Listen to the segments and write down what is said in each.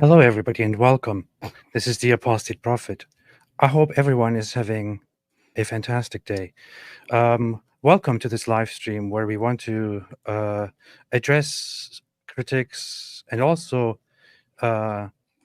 Hello, everybody, and welcome. This is the Apostate Prophet. I hope everyone is having a fantastic day. Welcome to this live stream where we want to address critics and also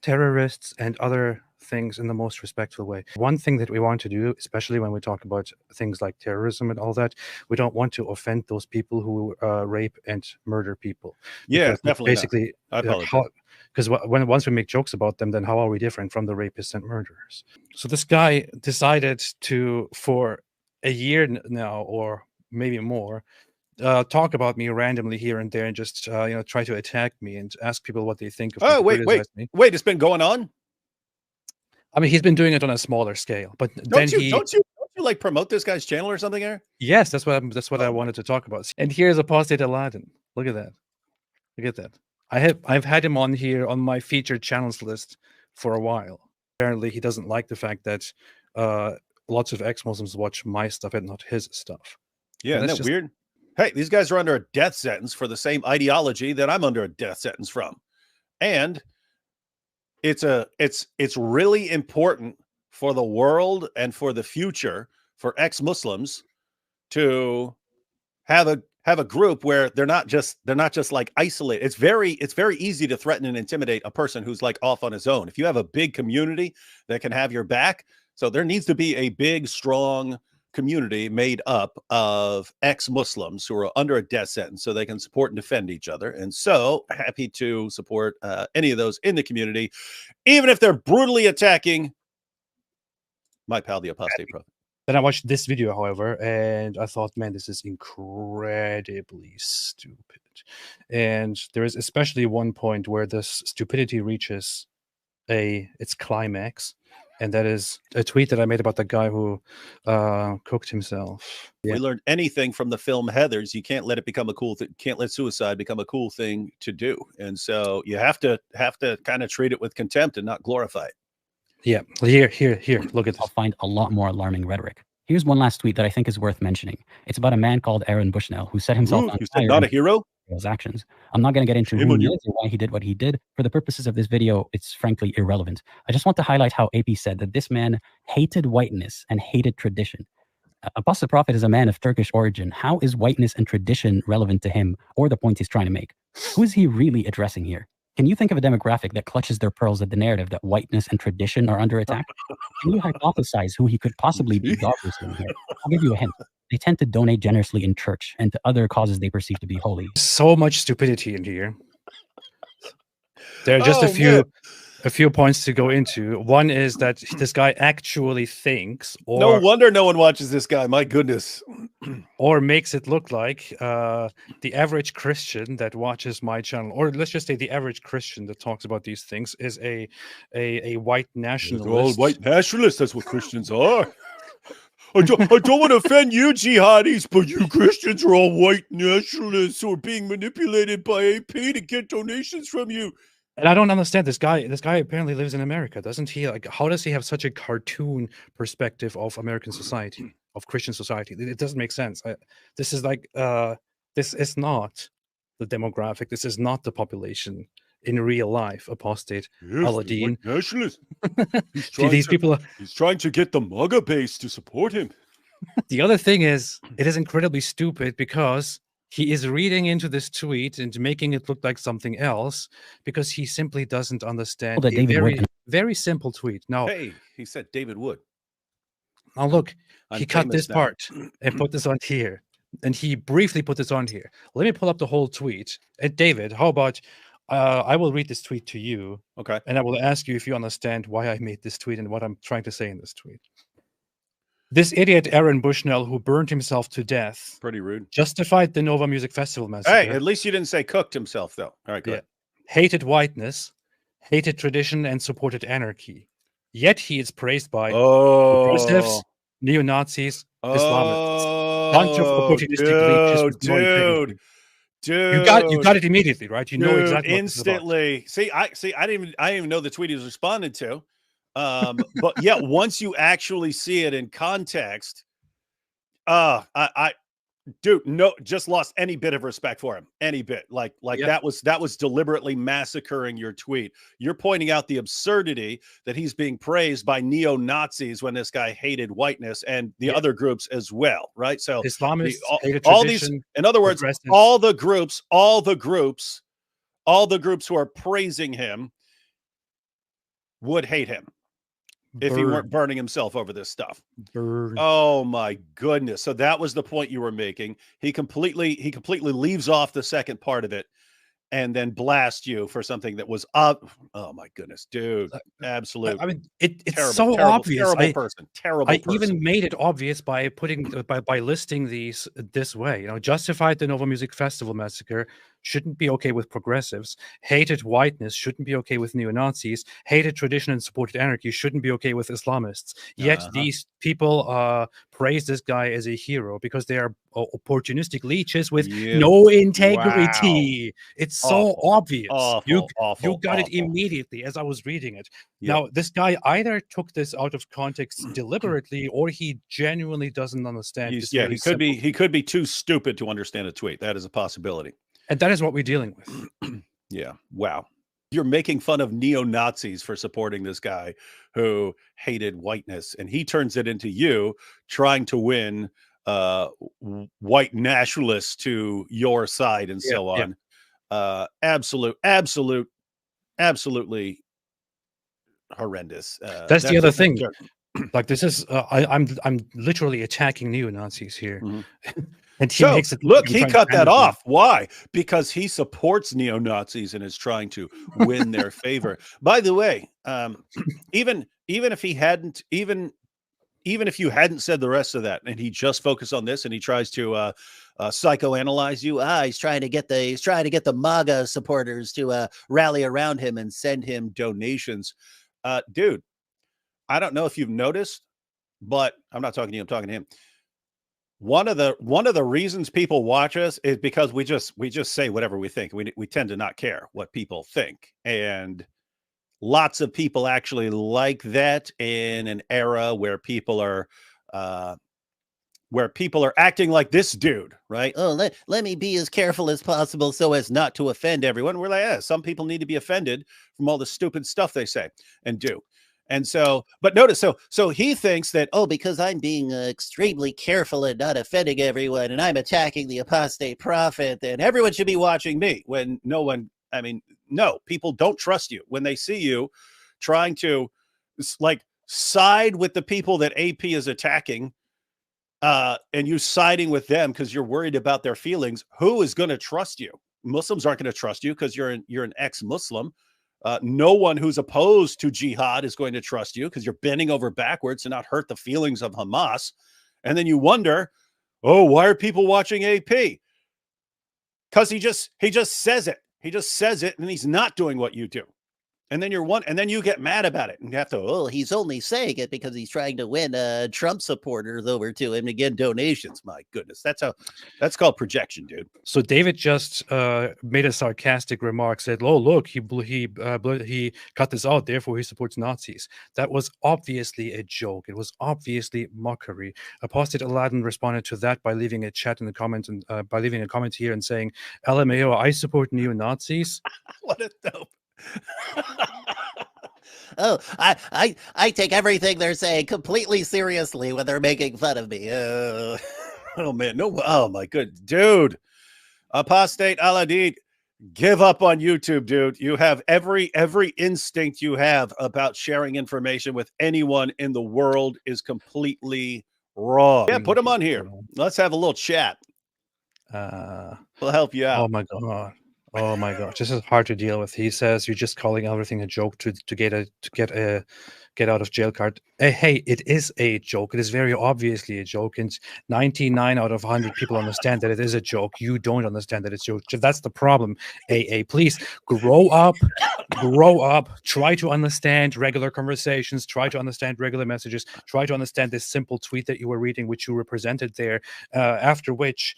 terrorists and other things in the most respectful way. One thing that we want to do, especially when we talk about things like terrorism and all that, we don't want to offend those people who rape and murder people. Yeah, Because definitely basically, not. I apologize. because once we make jokes about them, then how are we different from the rapists and murderers? So this guy decided to, for a year now, or maybe more, talk about me randomly here and there and just try to attack me and ask people what they think of me, Oh, wait. criticize me. It's been going on. I mean, he's been doing it on a smaller scale, but Don't you like promote this guy's channel or something here? Yes, that's what I wanted to talk about. And here's Apostate Aladdin. Look at that. Look at that. I've had him on here on my featured channels list for a while. Apparently, he doesn't like the fact that lots of ex-Muslims watch my stuff and not his stuff. Yeah, isn't that weird? Hey, these guys are under a death sentence for the same ideology that I'm under a death sentence from. And it's really important for the world and for the future for ex-Muslims to have a group where they're not just like isolated. It's very easy to threaten and intimidate a person who's like off on his own. If you have a big community that can have your back, so there needs to be a big, strong community made up of ex-Muslims who are under a death sentence so they can support and defend each other. And so happy to support any of those in the community, even if they're brutally attacking my pal, the Apostate Prophet. Then I watched this video, however, and I thought, man, this is incredibly stupid. And there is especially one point where this stupidity reaches its climax. And that is a tweet that I made about the guy who cooked himself. Yeah. We learned anything from the film Heathers. You can't let it become a cool thing. Can't let suicide become a cool thing to do. And so you have to kind of treat it with contempt and not glorify it. Yeah. Here. Look at this. I'll find a lot more alarming rhetoric. Here's one last tweet that I think is worth mentioning. It's about a man called Aaron Bushnell who set himself on fire. Not a hero? His actions. I'm not going to get into who he is or why he did what he did. For the purposes of this video, it's frankly irrelevant. I just want to highlight how AP said that this man hated whiteness and hated tradition. Apostate Prophet is a man of Turkish origin. How is whiteness and tradition relevant to him or the point he's trying to make? Who is he really addressing here? Can you think of a demographic that clutches their pearls at the narrative that whiteness and tradition are under attack? Can you hypothesize who he could possibly be gargling here? I'll give you a hint. They tend to donate generously in church and to other causes they perceive to be holy. So much stupidity in here. There are just a few points to go into. One is that this guy actually thinks, or no wonder no one watches this guy. My goodness. Or makes it look like the average Christian that watches my channel, or let's just say the average Christian that talks about these things, is a white nationalist. They're all white nationalists. That's what Christians are. I don't want to offend you, jihadis, but you Christians are all white nationalists who are being manipulated by AP to get donations from you. And I don't understand this guy. This guy apparently lives in America, doesn't he? Like, how does he have such a cartoon perspective of American society, of Christian society? It doesn't make sense. This is like, this is not the demographic. This is not the population in real life. Apostate Aladdin. Nationalist. He's trying to get the MAGA base to support him. The other thing is, it is incredibly stupid because he is reading into this tweet and making it look like something else because he simply doesn't understand a very simple tweet. Now, hey, he said David Wood. Now look, he cut this part and put this on here, and he briefly put this on here. Let me pull up the whole tweet. And David, how about I will read this tweet to you, okay? And I will ask you if you understand why I made this tweet and what I'm trying to say in this tweet. This idiot Aaron Bushnell, who burned himself to death, pretty rude, justified the Nova Music Festival massacre. Hey, at least you didn't say cooked himself, though. All right, good. Hated whiteness, hated tradition, and supported anarchy. Yet he is praised by progressives, neo-Nazis, Islamists. Bunch of opportunistic dude. You got it immediately, right? You know exactly instantly. See, I didn't even know the tweet he was responded to. But yeah, once you actually see it in context, I Dude, no, just lost any bit of respect for him. Any bit. Like Yeah. that was deliberately massacring your tweet. You're pointing out the absurdity that he's being praised by neo-Nazis when this guy hated whiteness and the other groups as well, right? So Islamists hated all these, tradition, in other words, progressives. all the groups who are praising him would hate him if he weren't burning himself over this stuff. Oh my goodness. So that was the point you were making. He completely leaves off the second part of it and then blast you for something that was up. Oh my goodness, dude. Absolute. I mean, it's terrible, so terrible, obvious. Terrible person. Terrible I person. even made it obvious by putting by listing these this way. You know, justified the Nova Music Festival massacre, shouldn't be okay with progressives. Hated whiteness, shouldn't be okay with neo-Nazis. Hated tradition and supported anarchy, shouldn't be okay with Islamists. Yet these people praise this guy as a hero because they are opportunistic leeches with no integrity. Wow. It's so obvious. You got it immediately as I was reading it. Yep. Now, this guy either took this out of context deliberately, or he genuinely doesn't understand. He could be too stupid to understand a tweet. That is a possibility. And that is what we're dealing with. Yeah. Wow. You're making fun of neo-Nazis for supporting this guy who hated whiteness, and he turns it into you trying to win white nationalists to your side and so on. Absolutely horrendous. That's the other thing. Like, this is I'm literally attacking neo-Nazis here. And he makes it look, he cut that off. Why? Because he supports neo-Nazis and is trying to win their favor. By the way, even if he hadn't, even if you hadn't said the rest of that and he just focused on this and he tries to psychoanalyze you, he's trying to get the MAGA supporters to rally around him and send him donations. Dude, I don't know if you've noticed, but I'm not talking to you, I'm talking to him. One of the reasons people watch us is because we just say whatever we think. We tend to not care what people think. And lots of people actually like that in an era where people are acting like this dude, right? Oh, let me be as careful as possible so as not to offend everyone. We're like, some people need to be offended from all the stupid stuff they say and do. And so, but notice, so he thinks that, because I'm being extremely careful and not offending everyone, and I'm attacking the Apostate Prophet, then everyone should be watching me. When no, people don't trust you when they see you trying to side with the people that AP is attacking, and you siding with them because you're worried about their feelings. Who is going to trust you? Muslims aren't going to trust you because you're an ex-Muslim. No one who's opposed to jihad is going to trust you because you're bending over backwards to not hurt the feelings of Hamas. And then you wonder, why are people watching AP? Because he just says it. He just says it, and he's not doing what you do. And then you get mad about it and you have to, he's only saying it because he's trying to win Trump supporters over to him to get donations. My goodness, that's called projection, dude. So David just made a sarcastic remark, said, look, he cut this out, therefore he supports Nazis. That was obviously a joke. It was obviously mockery. Apostate Aladdin responded to that by leaving a chat in the comments and by leaving a comment here and saying, LMAO, I support neo-Nazis. What a dope. I take everything they're saying completely seriously when they're making fun of me. Oh man, no, oh my good dude. Apostate Aladdin, give up on YouTube, dude. You have every instinct you have about sharing information with anyone in the world is completely wrong. Yeah, put him on here. Let's have a little chat. We'll help you out. Oh my god. Oh my gosh, this is hard to deal with. He says you're just calling everything a joke to get out of jail card. Hey, it is a joke. It is very obviously a joke, and 99 out of 100 people understand that it is a joke. You don't understand that it's a joke. That's the problem. Please grow up. Try to understand regular conversations. Try to understand regular messages. Try to understand this simple tweet that you were reading, which you represented there. After which,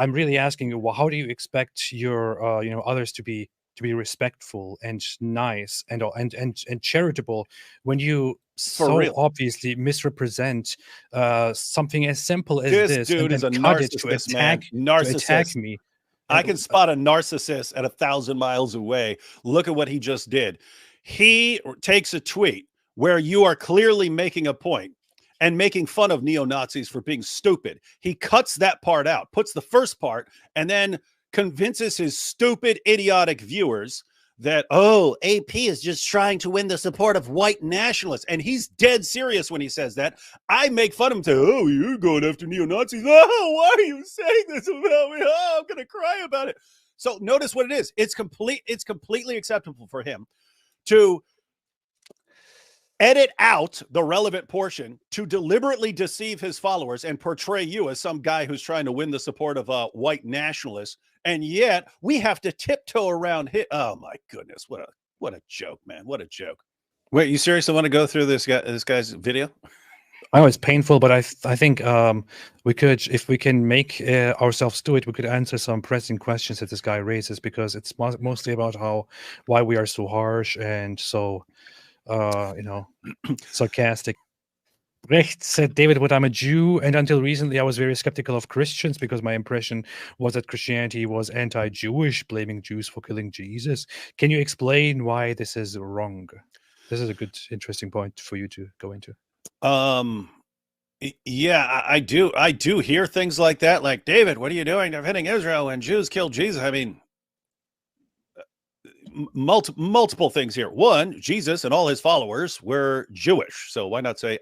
I'm really asking you, well, how do you expect your others to be respectful and nice and charitable when you so real. obviously misrepresent something as simple as This this, dude and is then a cut it narcissist, to man. attack me. I can spot a narcissist at 1,000 miles away. Look at what he just did. He takes a tweet where you are clearly making a point and making fun of neo-Nazis for being stupid. He cuts that part out, puts the first part, and then convinces his stupid, idiotic viewers that, oh, AP is just trying to win the support of white nationalists. And he's dead serious when he says that. I make fun of him to, oh, you're going after neo-Nazis. Oh, why are you saying this about me? Oh, I'm going to cry about it. So notice what it is. It's completely acceptable for him to edit out the relevant portion to deliberately deceive his followers and portray you as some guy who's trying to win the support of white nationalists. And yet we have to tiptoe around it. Oh my goodness. What a joke, man. What a joke. Wait, you seriously want to go through this guy's video? I know it's painful, but I think we could, if we can make ourselves do it, we could answer some pressing questions that this guy raises, because it's mostly about why we are so harsh and so sarcastic. Brecht said, David, but I'm a Jew, and until recently I was very skeptical of Christians because my impression was that Christianity was anti-Jewish, blaming Jews for killing Jesus. Can you explain why this is wrong? This is a good, interesting point for you to go into. Yeah, I do hear things like that. Like, David, what are you doing defending Israel when Jews killed Jesus? I mean, multiple things here. One, Jesus and all his followers were Jewish. So why not say,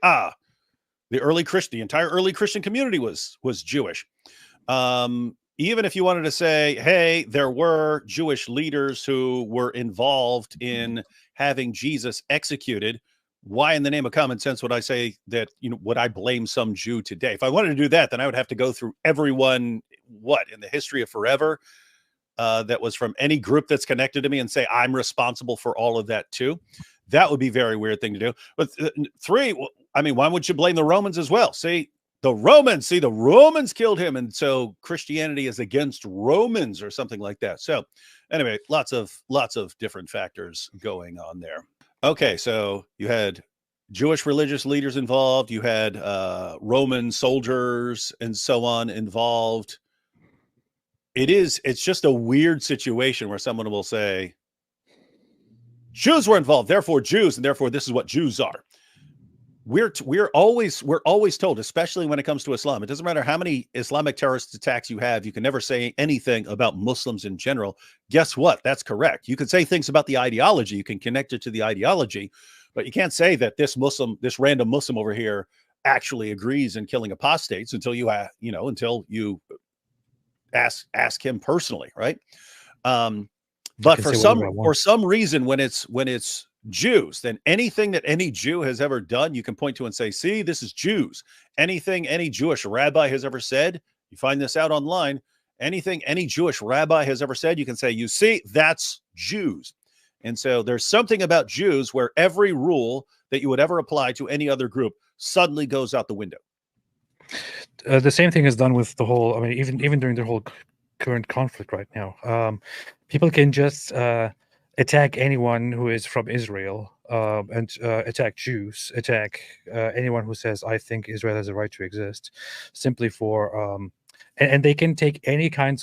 the entire early Christian community was Jewish. Even if you wanted to say, hey, there were Jewish leaders who were involved in having Jesus executed, why in the name of common sense would I say that, would I blame some Jew today? If I wanted to do that, then I would have to go through everyone, in the history of forever, that was from any group that's connected to me and say, I'm responsible for all of that too. That would be a very weird thing to do. But three, I mean, why would you blame the Romans as well? The Romans killed him. And so Christianity is against Romans or something like that. So anyway, lots of different factors going on there. Okay. So you had Jewish religious leaders involved. You had Roman soldiers and so on involved. It's just a weird situation where someone will say, Jews were involved, therefore Jews, and therefore this is what Jews are. We're always told, especially when it comes to Islam, it doesn't matter how many Islamic terrorist attacks you have, you can never say anything about Muslims in general. Guess what? That's correct. You can say things about the ideology, you can connect it to the ideology, but you can't say that this random Muslim over here actually agrees in killing apostates until you ask him personally, right? But for some reason, when it's Jews, then anything that any Jew has ever done, you can point to and say, see, this is Jews. Anything any Jewish rabbi has ever said, you find this out online, anything any Jewish rabbi has ever said, you can say, you see, that's Jews. And so there's something about Jews where every rule that you would ever apply to any other group suddenly goes out the window. The same thing is done with the whole, I mean, even during the whole current conflict right now. People can just attack anyone who is from Israel, and attack Jews, attack anyone who says, I think Israel has a right to exist, simply for, and they can take anything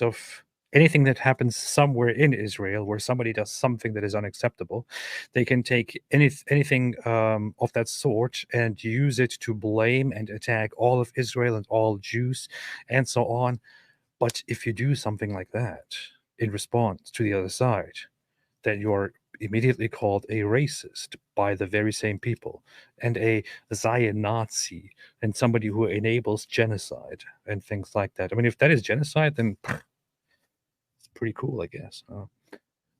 that happens somewhere in Israel where somebody does something that is unacceptable. They can take anything of that sort and use it to blame and attack all of Israel and all Jews and so on. But if you do something like that in response to the other side, then you're immediately called a racist by the very same people, and a Zion Nazi, and somebody who enables genocide and things like that. I mean, if that is genocide, then it's pretty cool, I guess.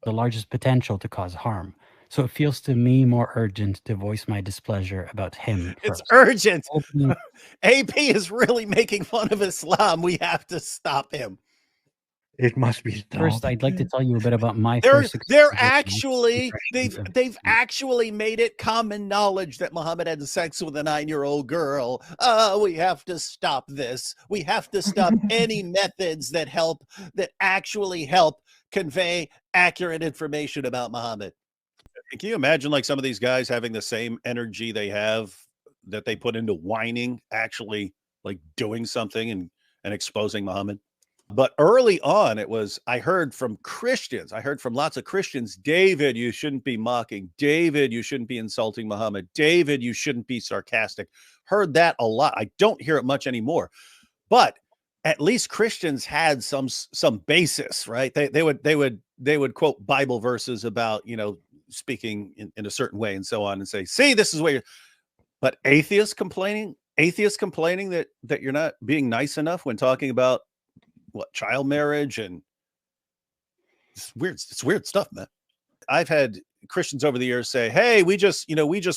The largest potential to cause harm. So it feels to me more urgent to voice my displeasure about him first. It's urgent. AP is really making fun of Islam. We have to stop him. It must be stopped. First, I'd like to tell you a bit about my they've actually made it common knowledge that Muhammad had sex with a 9-year-old girl. We have to stop this. We have to stop any methods that actually help convey accurate information about Muhammad. Can you imagine like some of these guys having the same energy they have that they put into whining, actually like doing something and exposing Muhammad? But early on, I heard from Christians, I heard from lots of Christians, David, you shouldn't be mocking. David, you shouldn't be insulting Muhammad. David, you shouldn't be sarcastic. Heard that a lot. I don't hear it much anymore. But at least Christians had some basis, right? They would quote Bible verses about, speaking in a certain way and so on, and say, see, this is where you're. But atheists complaining that you're not being nice enough when talking about child marriage, and it's weird stuff, man. I've had Christians over the years say, hey, we just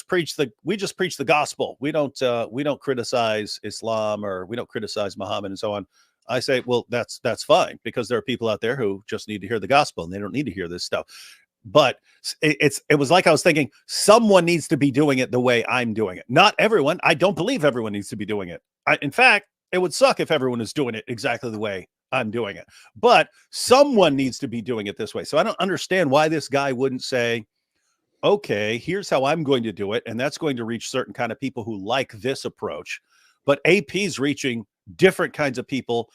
preach the gospel. We don't criticize Islam, or we don't criticize Muhammad and so on. I say, well, that's fine, because there are people out there who just need to hear the gospel and they don't need to hear this stuff. But it was like I was thinking, someone needs to be doing it the way I'm doing it. Not everyone. I don't believe everyone needs to be doing it. In fact, it would suck if everyone is doing it exactly the way I'm doing it. But someone needs to be doing it this way. So I don't understand why this guy wouldn't say, okay, here's how I'm going to do it, and that's going to reach certain kind of people who like this approach. But AP's reaching different kinds of people,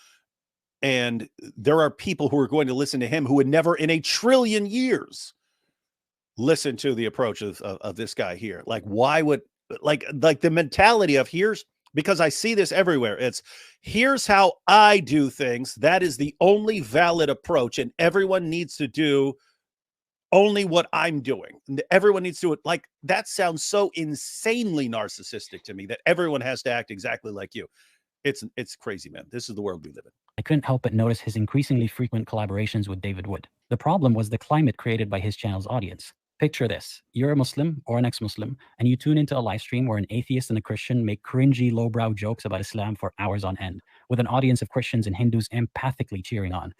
and there are people who are going to listen to him who would never in a trillion years listen to the approach of this guy here. Like, why would, like the mentality of because I see this everywhere. It's, here's how I do things. That is the only valid approach, and everyone needs to do only what I'm doing. Everyone needs to do it. Like, that sounds so insanely narcissistic to me, that everyone has to act exactly like you. It's crazy, man. This is the world we live in. I couldn't help but notice his increasingly frequent collaborations with David Wood. The problem was the climate created by his channel's audience. Picture this. You're a Muslim or an ex-Muslim, and you tune into a live stream where an atheist and a Christian make cringy, lowbrow jokes about Islam for hours on end, with an audience of Christians and Hindus empathically cheering on.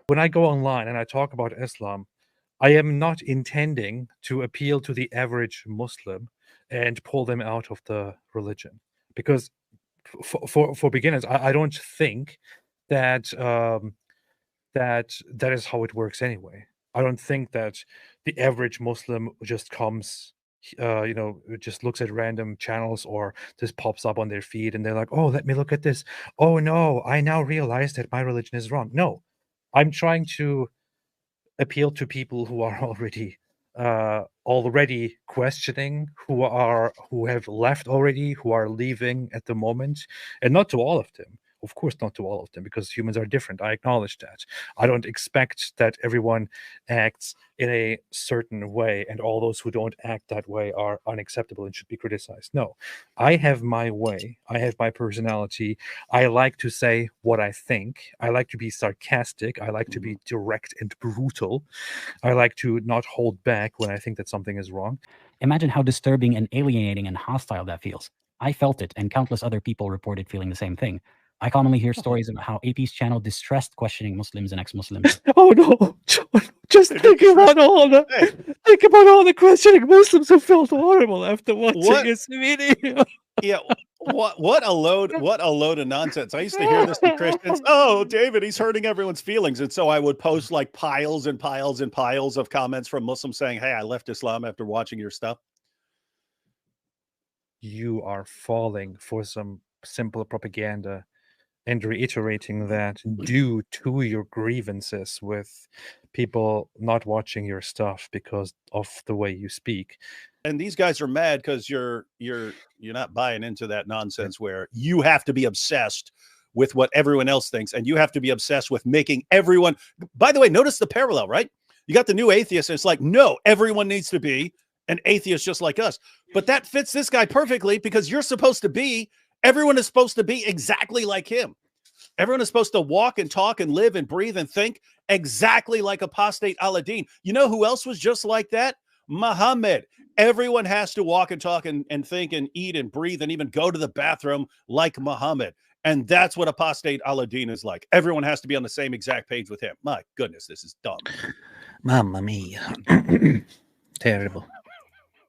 When I go online and I talk about Islam, I am not intending to appeal to the average Muslim and pull them out of the religion, because for beginners, I don't think that that is how it works anyway. I don't think that the average Muslim just comes, just looks at random channels or just pops up on their feed and they're like, oh, let me look at this. Oh no, I now realize that my religion is wrong. No, I'm trying to appeal to people who are already questioning, who have left already, who are leaving at the moment, and not to all of them. Of course, not to all of them, because humans are different. I acknowledge that. I don't expect that everyone acts in a certain way, and all those who don't act that way are unacceptable and should be criticized. No, I have my way. I have my personality. I like to say what I think. I like to be sarcastic. I like to be direct and brutal. I like to not hold back when I think that something is wrong. Imagine how disturbing and alienating and hostile that feels. I felt it, and countless other people reported feeling the same thing. I commonly hear stories about how AP's channel distressed questioning Muslims and ex-Muslims. Oh no! Just think about all the questioning Muslims who felt horrible after watching his video. Yeah, what a load of nonsense. I used to hear this from Christians. Oh, David, he's hurting everyone's feelings, and so I would post like piles and piles and piles of comments from Muslims saying, "Hey, I left Islam after watching your stuff." You are falling for some simple propaganda and reiterating that due to your grievances with people not watching your stuff because of the way you speak. And these guys are mad because you're not buying into that nonsense where you have to be obsessed with what everyone else thinks, and you have to be obsessed with making everyone. By the way, notice the parallel, right? You got the new atheist, and it's like, no, everyone needs to be an atheist just like us. But that fits this guy perfectly, because everyone is supposed to be exactly like him. Everyone is supposed to walk and talk and live and breathe and think exactly like Apostate Aladdin. You know who else was just like that? Muhammad. Everyone has to walk and talk and think and eat and breathe and even go to the bathroom like Muhammad. And that's what Apostate Aladdin is like. Everyone has to be on the same exact page with him. My goodness, this is dumb. Mamma mia. Terrible.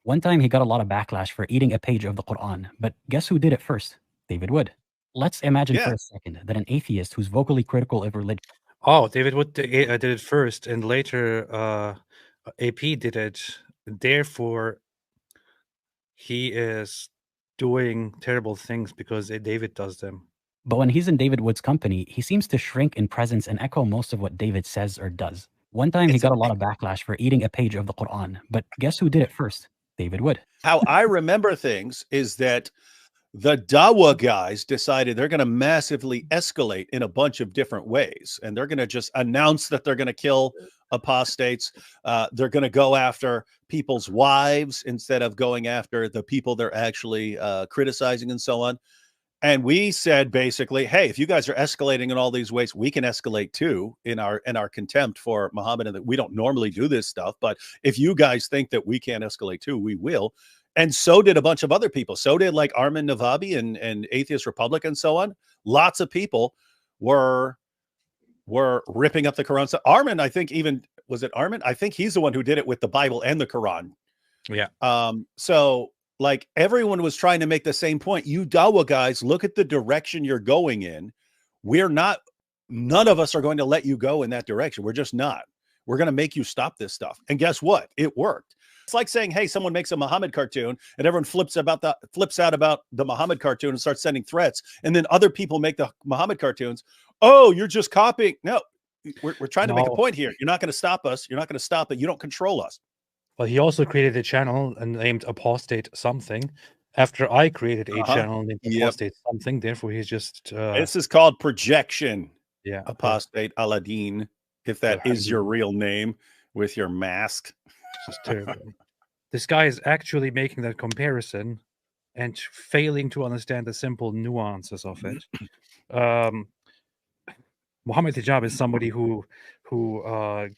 One time he got a lot of backlash for eating a page of the Quran, but guess who did it first? David Wood. Let's imagine for a second that an atheist who's vocally critical of religion. Oh, David Wood did it first, and later AP did it. Therefore, he is doing terrible things because David does them. But when he's in David Wood's company, he seems to shrink in presence and echo most of what David says or does. One time he got a lot of backlash for eating a page of the Quran, but guess who did it first? David Wood. How I remember things is that the Dawa guys decided they're going to massively escalate in a bunch of different ways. And they're going to just announce that they're going to kill apostates. They're going to go after people's wives instead of going after the people they're actually criticizing and so on. And we said basically, hey, if you guys are escalating in all these ways, we can escalate too in our contempt for Muhammad, and that we don't normally do this stuff. But if you guys think that we can't escalate too, we will. And so did a bunch of other people. So did like Armin Navabi and Atheist Republic and so on. Lots of people were ripping up the Quran. So Armin, I think was it Armin? I think he's the one who did it with the Bible and the Quran. Yeah. So like everyone was trying to make the same point. You Dawa guys, look at the direction you're going in. None of us are going to let you go in that direction. We're just not. We're going to make you stop this stuff. And guess what? It worked. It's like saying, hey, someone makes a Muhammad cartoon and everyone flips out about the Muhammad cartoon and starts sending threats. And then other people make the Muhammad cartoons. Oh, you're just copying. No, we're trying to make a point here. You're not going to stop us. You're not going to stop it. You don't control us. Well, he also created a channel named Apostate something after I created a channel named Apostate something. Therefore, he's just... this is called projection. Yeah. Apostate Aladdin, if that is your real name with your mask. It's just terrible. This guy is actually making that comparison and failing to understand the simple nuances of it. Mohammed Hijab is somebody who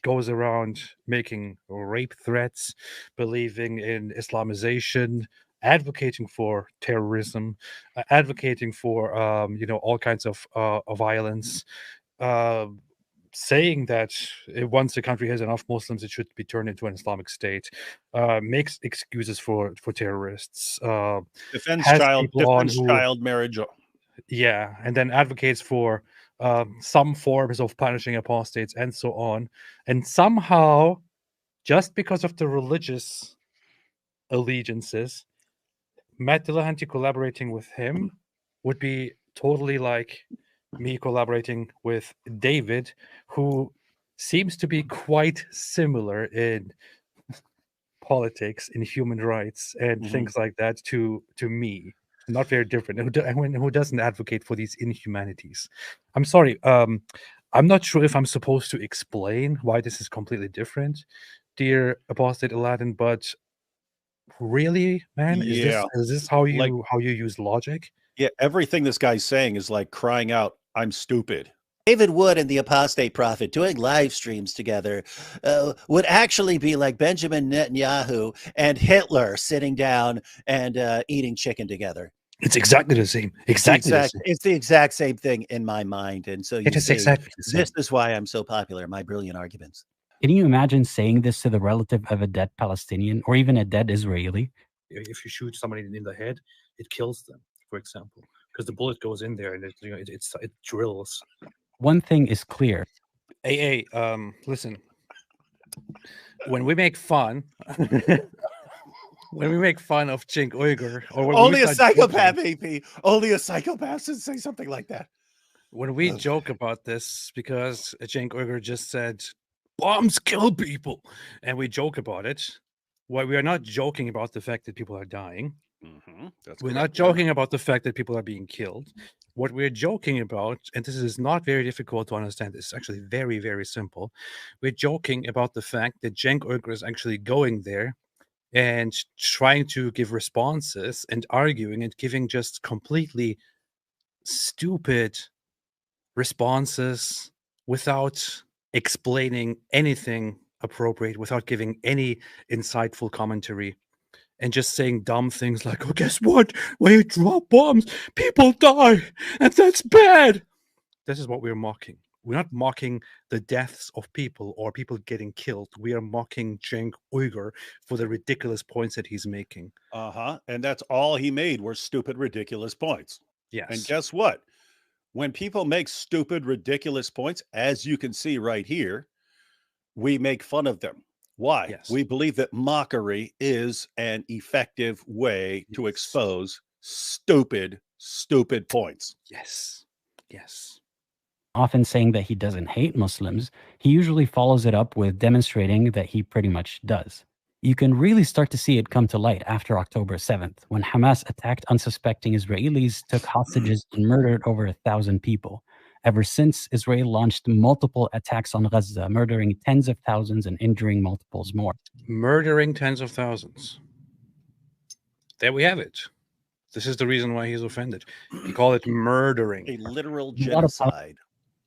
goes around making rape threats, believing in Islamization, advocating for terrorism, advocating for all kinds of violence, saying that once the country has enough Muslims, it should be turned into an Islamic state, makes excuses for terrorists, defends child marriage. Yeah, and then advocates for some forms of punishing apostates and so on. And somehow, just because of the religious allegiances, Matt Dillahunty collaborating with him would be totally like me collaborating with David, who seems to be quite similar in politics, in human rights, and things like that to me. Not very different. Who doesn't advocate for these inhumanities? I'm sorry. I'm not sure if I'm supposed to explain why this is completely different, dear Apostate Aladdin, but really, man, is this how you use logic? Yeah, everything this guy's saying is like crying out, "I'm stupid." David Wood and the Apostate Prophet doing live streams together would actually be like Benjamin Netanyahu and Hitler sitting down and eating chicken together. It's exactly the same. Exactly. It's the exact same thing in my mind. And so it is exactly the same. This is why I'm so popular, my brilliant arguments. Can you imagine saying this to the relative of a dead Palestinian or even a dead Israeli? If you shoot somebody in the head, it kills them, for example, because the bullet goes in there and it drills. One thing is clear. Listen. When we make fun, of Cenk Uygur, or only a psychopath, AP. Only a psychopath should say something like that. When we joke about this, because Cenk Uygur just said bombs kill people, and we joke about it, well, we are not joking about the fact that people are dying. We're not joking about the fact that people are being killed. What we're joking about, and this is not very difficult to understand, it's actually very, very simple. We're joking about the fact that Cenk Uygur is actually going there and trying to give responses and arguing and giving just completely stupid responses without explaining anything appropriate, without giving any insightful commentary. And just saying dumb things like, oh, guess what? When you drop bombs, people die, and that's bad. This is what we're mocking. We're not mocking the deaths of people or people getting killed. We are mocking Cenk Uygur for the ridiculous points that he's making. And that's all he made were stupid, ridiculous points. Yes. And guess what? When people make stupid, ridiculous points, as you can see right here, we make fun of them. Why? Yes. We believe that mockery is an effective way to Yes. expose stupid, stupid points. Yes. Yes. Often saying that he doesn't hate Muslims, he usually follows it up with demonstrating that he pretty much does. You can really start to see it come to light after October 7th, when Hamas attacked unsuspecting Israelis, took hostages, and murdered over 1,000 people. Ever since, Israel launched multiple attacks on Gaza, murdering tens of thousands and injuring multiples more. Murdering tens of thousands. There we have it. This is the reason why he's offended. He called it murdering. A literal A lot of genocide.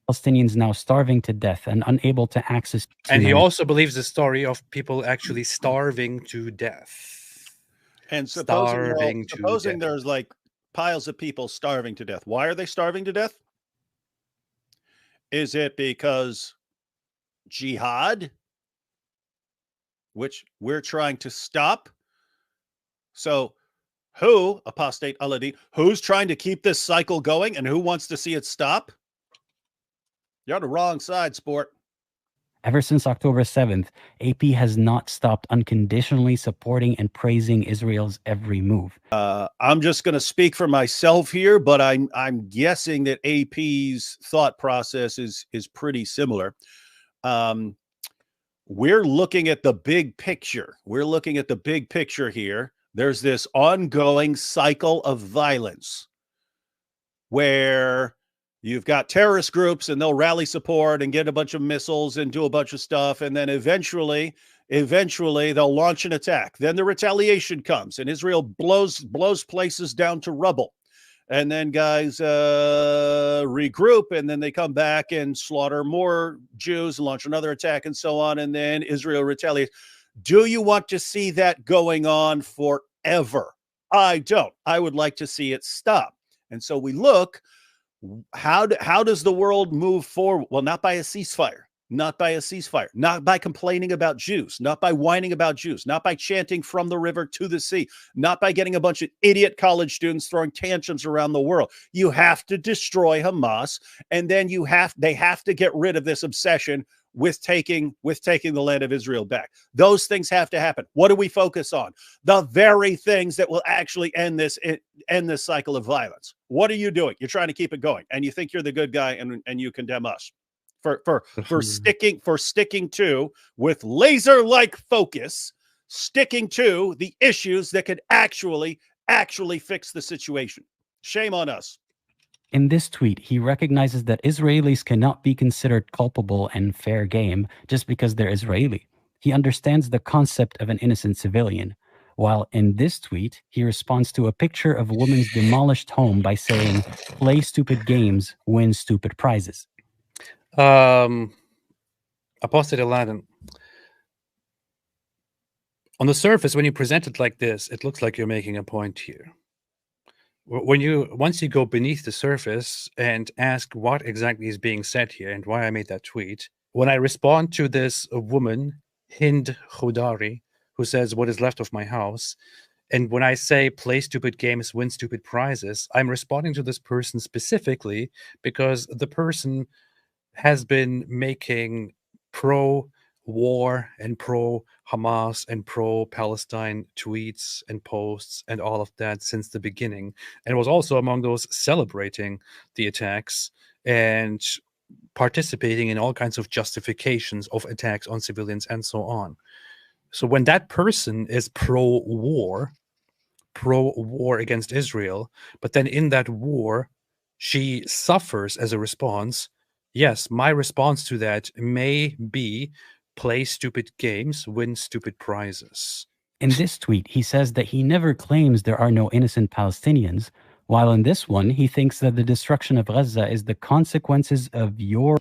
Palestinians now starving to death and unable to access. And he also believes the story of people actually starving to death. And supposing death. there's like piles of people starving to death. Why are they starving to death? Is it because jihad, which we're trying to stop? So who, Apostate Aladdin, who's trying to keep this cycle going and who wants to see it stop? You're on the wrong side, sport. Ever since October 7th, AP has not stopped unconditionally supporting and praising Israel's every move. I'm just going to speak for myself here, but I'm guessing that AP's thought process is pretty similar. We're looking at the big picture. We're looking at the big picture here. There's this ongoing cycle of violence where you've got terrorist groups and they'll rally support and get a bunch of missiles and do a bunch of stuff. And then eventually they'll launch an attack. Then the retaliation comes and Israel blows places down to rubble. And then guys regroup and then they come back and slaughter more Jews and launch another attack and so on. And then Israel retaliates. Do you want to see that going on forever? I don't. I would like to see it stop. And so we look, how does the world move forward? Well, not by a ceasefire, not by complaining about Jews, not by whining about Jews, not by chanting from the river to the sea, not by getting a bunch of idiot college students throwing tantrums around the world. You have to destroy Hamas, and then they have to get rid of this obsession with taking the land of Israel back. Those things have to happen. What do we focus on? The very things that will actually end this cycle of violence. What are you doing? You're trying to keep it going, and you think you're the good guy, and you condemn us for sticking to, with laser-like focus, sticking to the issues that could actually fix the situation. Shame on us. In this tweet, he recognizes that Israelis cannot be considered culpable and fair game just because they're Israeli. He understands the concept of an innocent civilian. While in this tweet, he responds to a picture of a woman's demolished home by saying, "Play stupid games, win stupid prizes." Apostate Aladdin. On the surface, when you present it like this, it looks like you're making a point here. Once you go beneath the surface and ask what exactly is being said here and why I made that tweet, when I respond to this woman, Hind Khudari, who says, "What is left of my house?" and when I say play stupid games, win stupid prizes, I'm responding to this person specifically because the person has been making pro-war and pro-Hamas and pro-Palestine tweets and posts and all of that since the beginning, and was also among those celebrating the attacks and participating in all kinds of justifications of attacks on civilians and so on. So when that person is pro-war against Israel, but then in that war, she suffers as a response, yes, my response to that may be play stupid games, win stupid prizes. In this tweet, he says that he never claims there are no innocent Palestinians, while in this one, he thinks that the destruction of Gaza is the consequences of your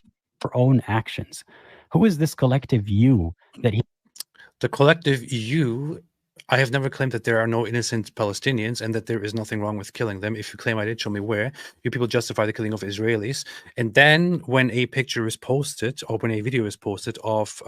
own actions. Who is this collective you that he... The collective you I have never claimed that there are no innocent Palestinians and that there is nothing wrong with killing them. If you claim I did, show me where. You people justify the killing of Israelis. And then when a picture is posted, or when a video is posted of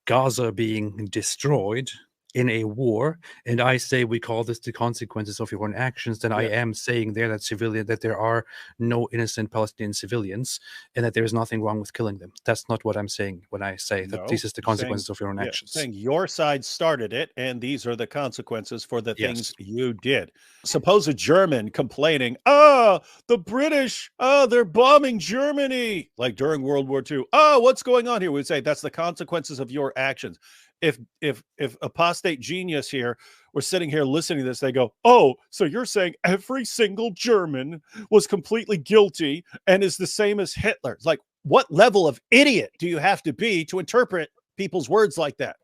Gaza being destroyed in a war, and I say we call this the consequences of your own actions, then I am saying there that there are no innocent Palestinian civilians and that there is nothing wrong with killing them. That's not what I'm saying when I say that this is the consequences of your own actions. Saying your side started it, and these are the consequences for the things you did. Suppose a German complaining, the British, they're bombing Germany, like during World War II. What's going on here? We'd say that's the consequences of your actions. If apostate genius here were sitting here listening to this, they go, oh, so you're saying every single German was completely guilty and is the same as Hitler? It's like, what level of idiot do you have to be to interpret people's words like that?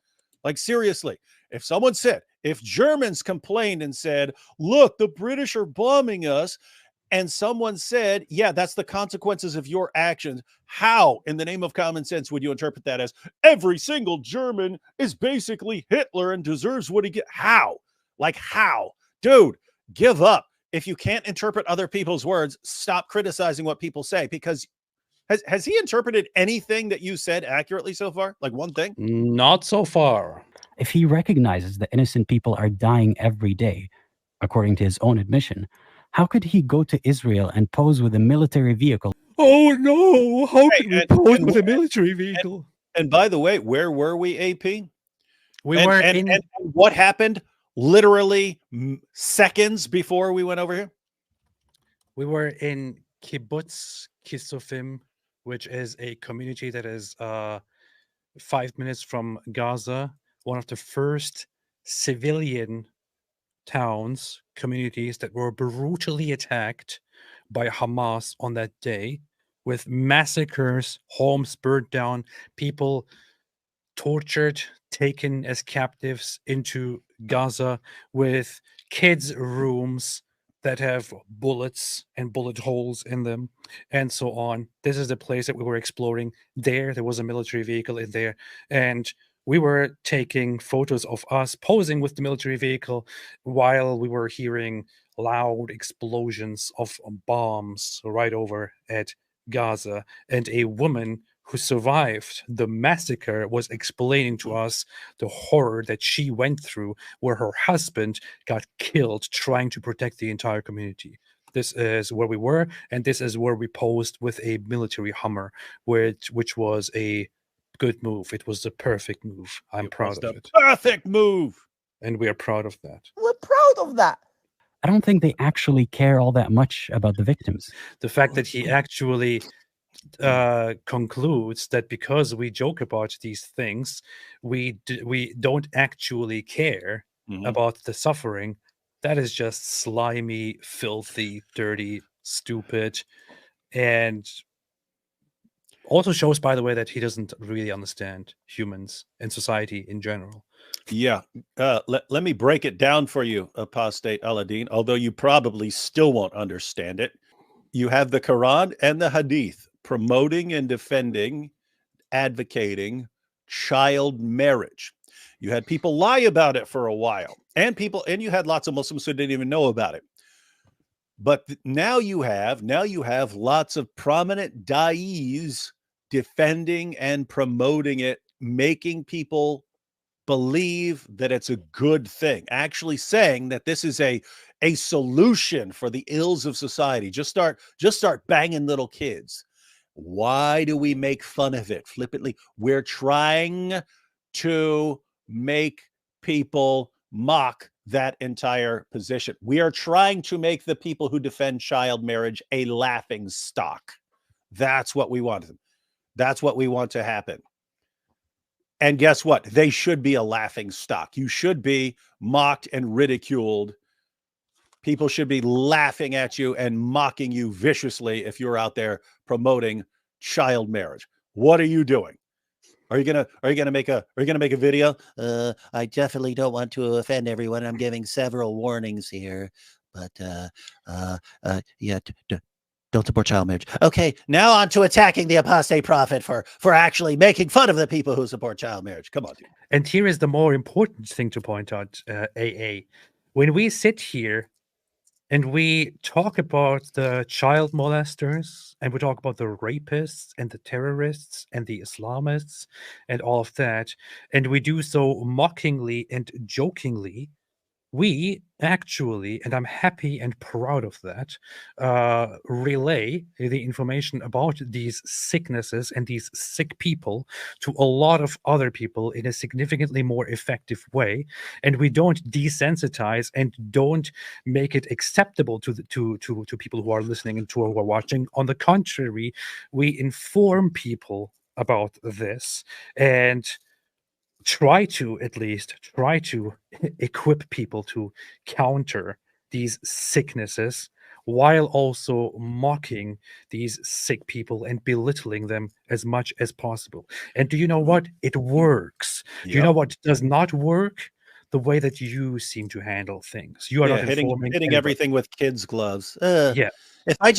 Like, seriously, if someone said, if Germans complained and said, look, the British are bombing us, and someone said, yeah, that's the consequences of your actions, how, in the name of common sense, would you interpret that as every single German is basically Hitler and deserves what he gets? How? Like, how? Dude, give up. If you can't interpret other people's words, stop criticizing what people say, because has he interpreted anything that you said accurately so far? Like one thing? Not so far. If he recognizes that innocent people are dying every day, according to his own admission, how could he go to Israel and pose with a military vehicle? Oh no! How could we pose with a military vehicle? And by the way, where were we, AP? And what happened literally seconds before we went over here? We were in Kibbutz Kisufim, which is a community that is 5 minutes from Gaza, one of the first civilian towns, communities that were brutally attacked by Hamas on that day, with massacres, homes burned down, people tortured, taken as captives into Gaza, with kids' rooms that have bullets and bullet holes in them, and so on. This is the place that we were exploring. There was a military vehicle in there, and we were taking photos of us posing with the military vehicle while we were hearing loud explosions of bombs right over at Gaza. And a woman who survived the massacre was explaining to us the horror that she went through, where her husband got killed trying to protect the entire community. This is where we were, and this is where we posed with a military Hummer, which was a good move. It was the perfect move. I'm proud of it. Perfect move. And we are proud of that. We're proud of that. I don't think they actually care all that much about the victims. The fact that he actually concludes that because we joke about these things, we don't actually care about the suffering, that is just slimy, filthy, dirty, stupid, and also shows, by the way, that he doesn't really understand humans and society in general. Yeah. Let me break it down for you, Apostate Aladdin, although you probably still won't understand it. You have the Quran and the Hadith promoting and defending, advocating child marriage. You had people lie about it for a while, and you had lots of Muslims who didn't even know about it. But now you have lots of prominent da'is defending and promoting it, making people believe that it's a good thing, actually saying that this is a solution for the ills of society. Just start banging little kids. Why do we make fun of it flippantly? We're trying to make people mock that entire position. We are trying to make the people who defend child marriage a laughing stock. That's what we want. That's what we want to happen. And guess what? They should be a laughing stock. You should be mocked and ridiculed. People should be laughing at you and mocking you viciously if you're out there promoting child marriage. What are you doing? Are you gonna make a video? I definitely don't want to offend everyone. I'm giving several warnings here, but yeah, Don't support child marriage. Okay, now on to attacking the apostate prophet for actually making fun of the people who support child marriage. Come on, dude. And here is the more important thing to point out, AA. When we sit here and we talk about the child molesters, and we talk about the rapists and the terrorists and the Islamists and all of that, and we do so mockingly and jokingly, we actually, and I'm happy and proud of that, relay the information about these sicknesses and these sick people to a lot of other people in a significantly more effective way. And we don't desensitize and don't make it acceptable to people who are listening and to who are watching. On the contrary, we inform people about this and at least try to equip people to counter these sicknesses while also mocking these sick people and belittling them as much as possible. And do you know what? It works. Do you know what does not work? The way that you seem to handle things. You are not hitting informing everything with kids' gloves. Yeah. If I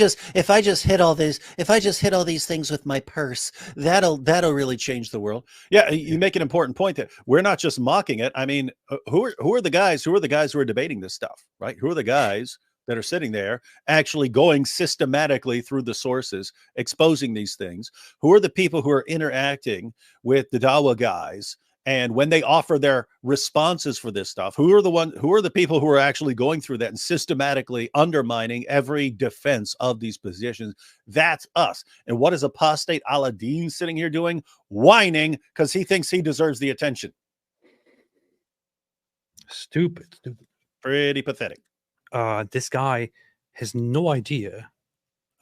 just hit all these things with my purse, that'll really change the world. Yeah, you make an important point that we're not just mocking it. I mean, who are the guys who are debating this stuff, right? Who are the guys that are sitting there actually going systematically through the sources, exposing these things? Who are the people who are interacting with the Dawa guys? And when they offer their responses for this stuff, who are the people who are actually going through that and systematically undermining every defense of these positions? That's us. And what is Apostate Aladdin sitting here doing? Whining because he thinks he deserves the attention. Stupid. Pretty pathetic. This guy has no idea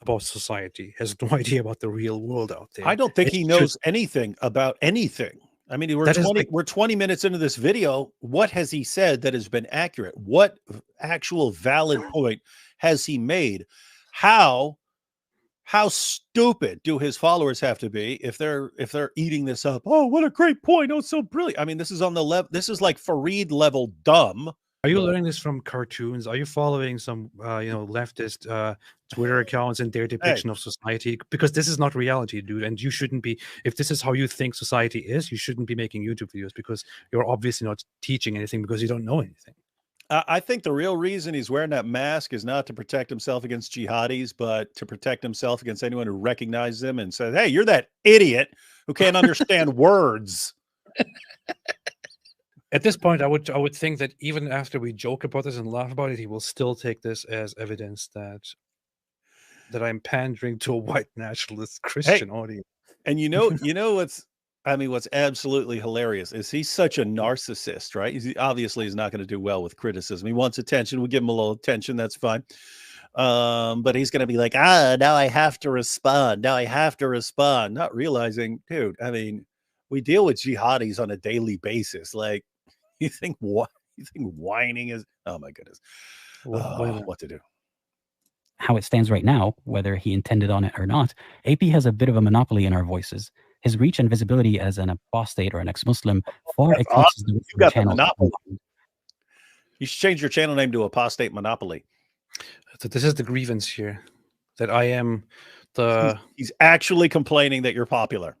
about society, has no idea about the real world out there. I don't think he knows anything about anything. I mean, we're 20 minutes into this video. What has he said that has been accurate? What actual valid point has he made? How stupid do his followers have to be if they're eating this up? Oh, what a great point. Oh, so brilliant. I mean, this is on the level. This is like Fareed level dumb. Are you learning this from cartoons? Are you following some leftist Twitter accounts and their depiction of society? Because this is not reality, dude. And you shouldn't be. If this is how you think society is, you shouldn't be making YouTube videos because you're obviously not teaching anything because you don't know anything. I think the real reason he's wearing that mask is not to protect himself against jihadis, but to protect himself against anyone who recognizes him and says, "Hey, you're that idiot who can't understand words." At this point, I would think that even after we joke about this and laugh about it, he will still take this as evidence that I'm pandering to a white nationalist Christian audience. And you know what's absolutely hilarious is he's such a narcissist, right? He obviously is not going to do well with criticism. He wants attention. We give him a little attention. That's fine. But he's going to be like, now I have to respond. Not realizing, dude, I mean, we deal with jihadis on a daily basis. Like, you think whining is, oh my goodness, what to do? How it stands right now, whether he intended on it or not, AP has a bit of a monopoly in our voices. His reach and visibility as an apostate or an ex-Muslim far eclipses the channel. You should change your channel name to Apostate Monopoly. So this is the grievance here, that I am He's actually complaining that you're popular.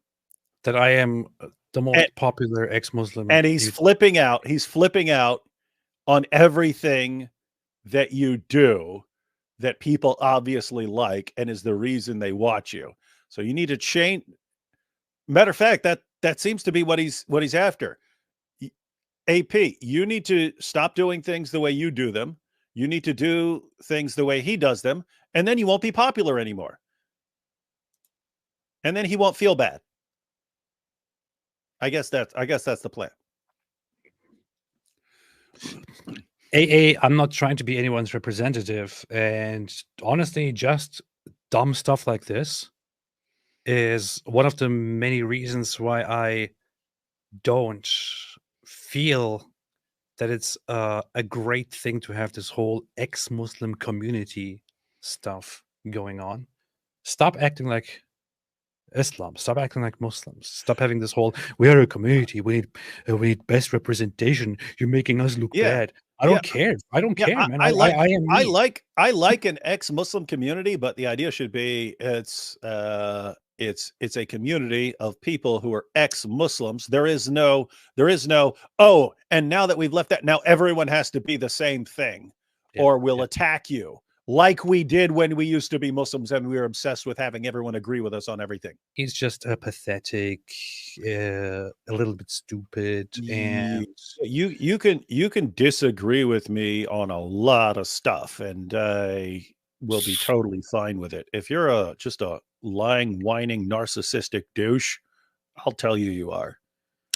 That I am the most popular ex-Muslim. And he's flipping out. He's flipping out on everything that you do that people obviously like and is the reason they watch you. So you need to change. Matter of fact, that seems to be what he's after. AP, you need to stop doing things the way you do them. You need to do things the way he does them, and then you won't be popular anymore. And then he won't feel bad. I guess that's the plan. AA, I'm not trying to be anyone's representative, and honestly, just dumb stuff like this is one of the many reasons why I don't feel that it's a great thing to have this whole ex-Muslim community stuff going on. Stop acting like Islam. Stop acting like Muslims. Stop having this whole, we are a community. We need best representation. You're making us look bad. I don't care. I don't care, man. I like am me. I like an ex-Muslim community, but the idea should be it's a community of people who are ex-Muslims. There is no, oh, and now that we've left that, now everyone has to be the same thing, or we'll attack you. Like we did when we used to be Muslims and we were obsessed with having everyone agree with us on everything. He's just a pathetic, a little bit stupid, and you can disagree with me on a lot of stuff, and I will be totally fine with it. If you're just a lying, whining, narcissistic douche, I'll tell you you are.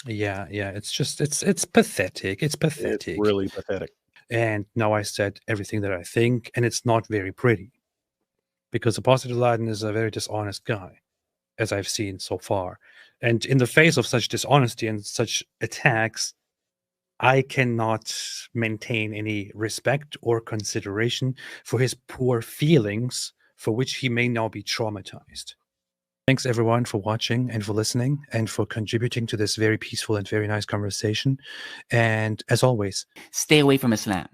Yeah. It's just it's pathetic. It's pathetic. It's really pathetic. And now I said everything that I think, and it's not very pretty. Because Apostate Aladdin is a very dishonest guy, as I've seen so far. And in the face of such dishonesty and such attacks, I cannot maintain any respect or consideration for his poor feelings, for which he may now be traumatized. Thanks everyone for watching and for listening and for contributing to this very peaceful and very nice conversation. And as always, stay away from Islam.